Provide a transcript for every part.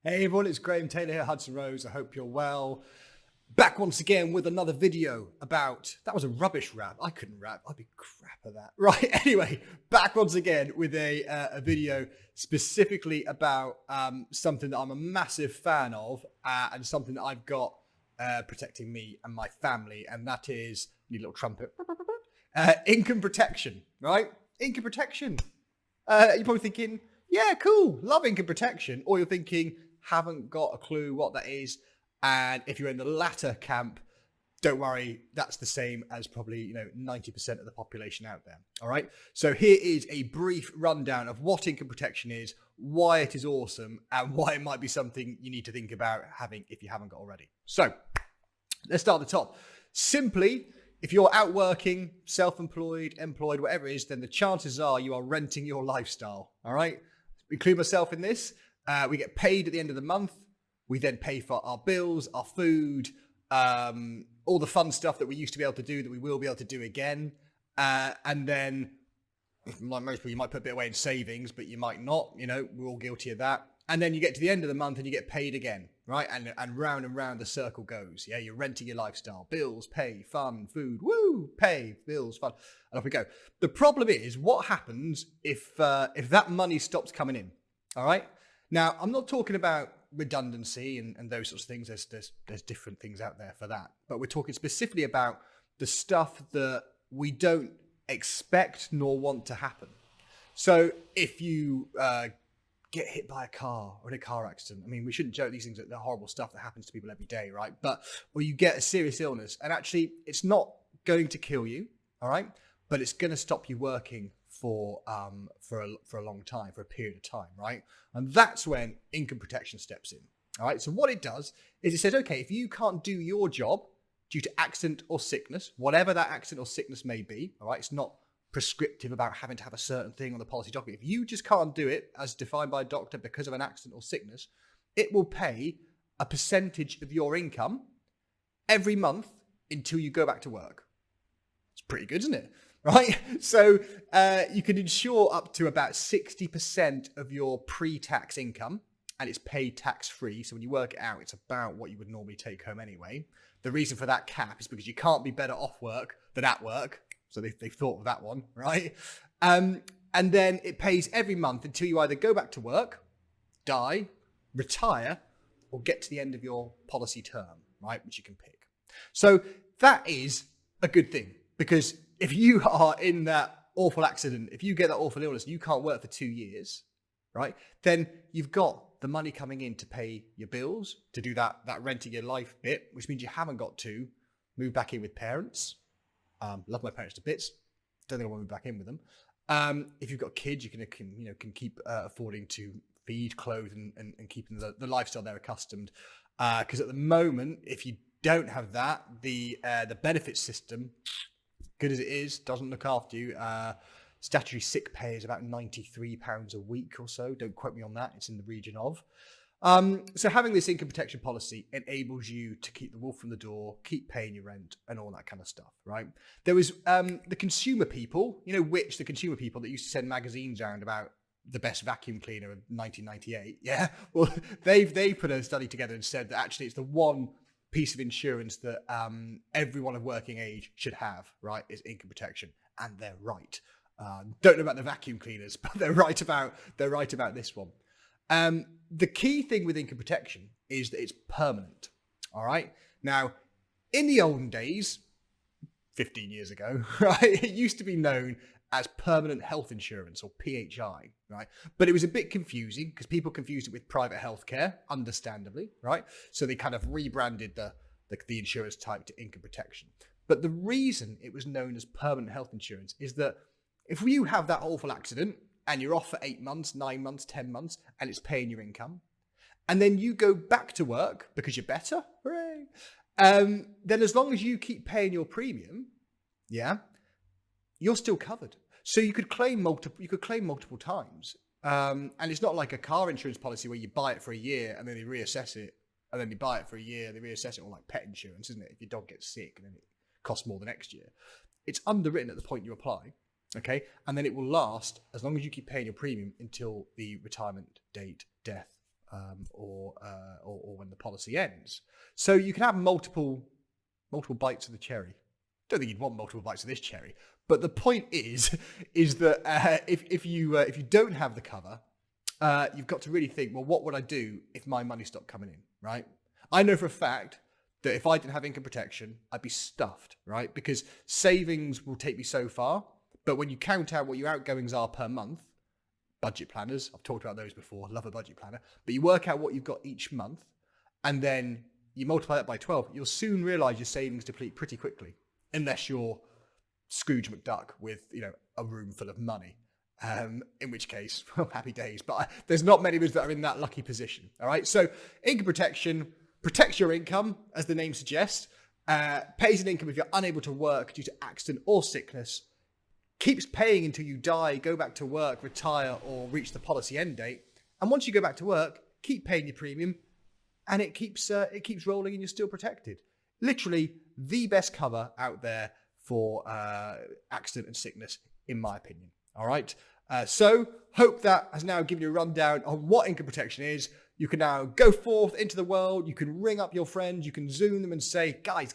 Hey everyone, it's Graham Taylor here, Hudson Rose. I hope you're well. Back once again with another video about, that was a rubbish rap. I couldn't rap, I'd be crap at that. Right, anyway, back once again with a video specifically about something that I'm a massive fan of and something that I've got protecting me and my family, and that is, need a little trumpet, income protection, right? Income protection. You're probably thinking, yeah, cool, love income protection. Or you're thinking, haven't got a clue what that is. And if you're in the latter camp, don't worry, that's the same as probably 90% of the population out there. All right. So here is a brief rundown of what income protection is, why it is awesome, and why it might be something you need to think about having if you haven't got already. So let's start at the top. Simply, if you're out working, self-employed, employed, whatever it is, then the chances are you are renting your lifestyle. All right. Include myself in this. We get paid at the end of the month. We then pay for our bills, our food, all the fun stuff that we used to be able to do that we will be able to do again. And then, like most people, you might put a bit away in savings, but you might not. We're all guilty of that. And then you get to the end of the month and you get paid again, right? And round the circle goes. Yeah, you're renting your lifestyle. Bills, pay, fun, food, woo, pay, bills, fun. And off we go. The problem is, what happens if that money stops coming in? All right? Now, I'm not talking about redundancy and those sorts of things. There's different things out there for that. But we're talking specifically about the stuff that we don't expect nor want to happen. So if you get hit by a car or in a car accident, I mean, we shouldn't joke these things, the horrible stuff that happens to people every day, right? Or you get a serious illness, and actually it's not going to kill you, all right? But it's going to stop you working for a long time, for a period of time, right? And that's when income protection steps in. All right. So what it does is it says, okay, if you can't do your job due to accident or sickness, whatever that accident or sickness may be, all right, it's not prescriptive about having to have a certain thing on the policy document. If you just can't do it as defined by a doctor because of an accident or sickness, it will pay a percentage of your income every month until you go back to work. It's pretty good, isn't it? Right? So you can insure up to about 60% of your pre-tax income, and it's paid tax-free. So when you work it out, it's about what you would normally take home anyway. The reason for that cap is because you can't be better off work than at work. So they've thought of that one, right? And then it pays every month until you either go back to work, die, retire, or get to the end of your policy term, right? Which you can pick. So that is a good thing, because if you are in that awful accident, if you get that awful illness, and you can't work for 2 years, right? Then you've got the money coming in to pay your bills, to do that renting your life bit, which means you haven't got to move back in with parents. Love my parents to bits. Don't think I want to move back in with them. If you've got kids, you can keep affording to feed, clothe, and keeping the lifestyle they're accustomed. Because at the moment, if you don't have that, the benefit system, good as it is, doesn't look after you. Statutory sick pay is about £93 a week or so. Don't quote me on that. It's in the region of. So having this income protection policy enables you to keep the wolf from the door, keep paying your rent, and all that kind of stuff, right? There was the consumer people, the consumer people that used to send magazines around about the best vacuum cleaner of 1998. Yeah, well, they put a study together and said that actually it's the one piece of insurance that everyone of working age should have, right, is income protection. And they're right. Don't know about the vacuum cleaners, but they're right about this one. The key thing with income protection is that it's permanent. All right. Now, in the olden days, 15 years ago, right, it used to be known as permanent health insurance, or PHI, right? But it was a bit confusing because people confused it with private healthcare, understandably, right? So they kind of rebranded the insurance type to income protection. But the reason it was known as permanent health insurance is that if you have that awful accident and you're off for 8 months, 9 months, 10 months, and it's paying your income, and then you go back to work because you're better, hooray, then as long as you keep paying your premium, yeah, you're still covered. So you could claim multiple times. And it's not like a car insurance policy where you buy it for a year and then they reassess it, and then you buy it for a year, they reassess it, or like pet insurance, isn't it? If your dog gets sick and then it costs more the next year. It's underwritten at the point you apply, okay? And then it will last as long as you keep paying your premium until the retirement date, death, or when the policy ends. So you can have multiple bites of the cherry. Don't think you'd want multiple bites of this cherry, but the point is that if you don't have the cover, you've got to really think, well, what would I do if my money stopped coming in, right? I know for a fact that if I didn't have income protection, I'd be stuffed, right? Because savings will take me so far, but when you count out what your outgoings are per month, budget planners, I've talked about those before, love a budget planner, but you work out what you've got each month, and then you multiply that by 12, you'll soon realize your savings deplete pretty quickly, unless you're Scrooge McDuck with, a room full of money. In which case, well, happy days. But there's not many of us that are in that lucky position. All right. So income protection protects your income, as the name suggests, pays an income if you're unable to work due to accident or sickness, keeps paying until you die, go back to work, retire, or reach the policy end date. And once you go back to work, keep paying your premium, and it keeps rolling, and you're still protected. Literally the best cover out there for accident and sickness, in my opinion. All right. So hope that has now given you a rundown on what income protection is. You can now go forth into the world. You can ring up your friends. You can Zoom them and say, guys,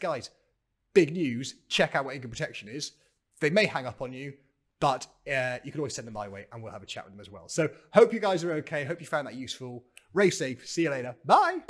big news. Check out what income protection is. They may hang up on you, but you can always send them my way and we'll have a chat with them as well. So hope you guys are okay. Hope you found that useful. Race safe. See you later. Bye.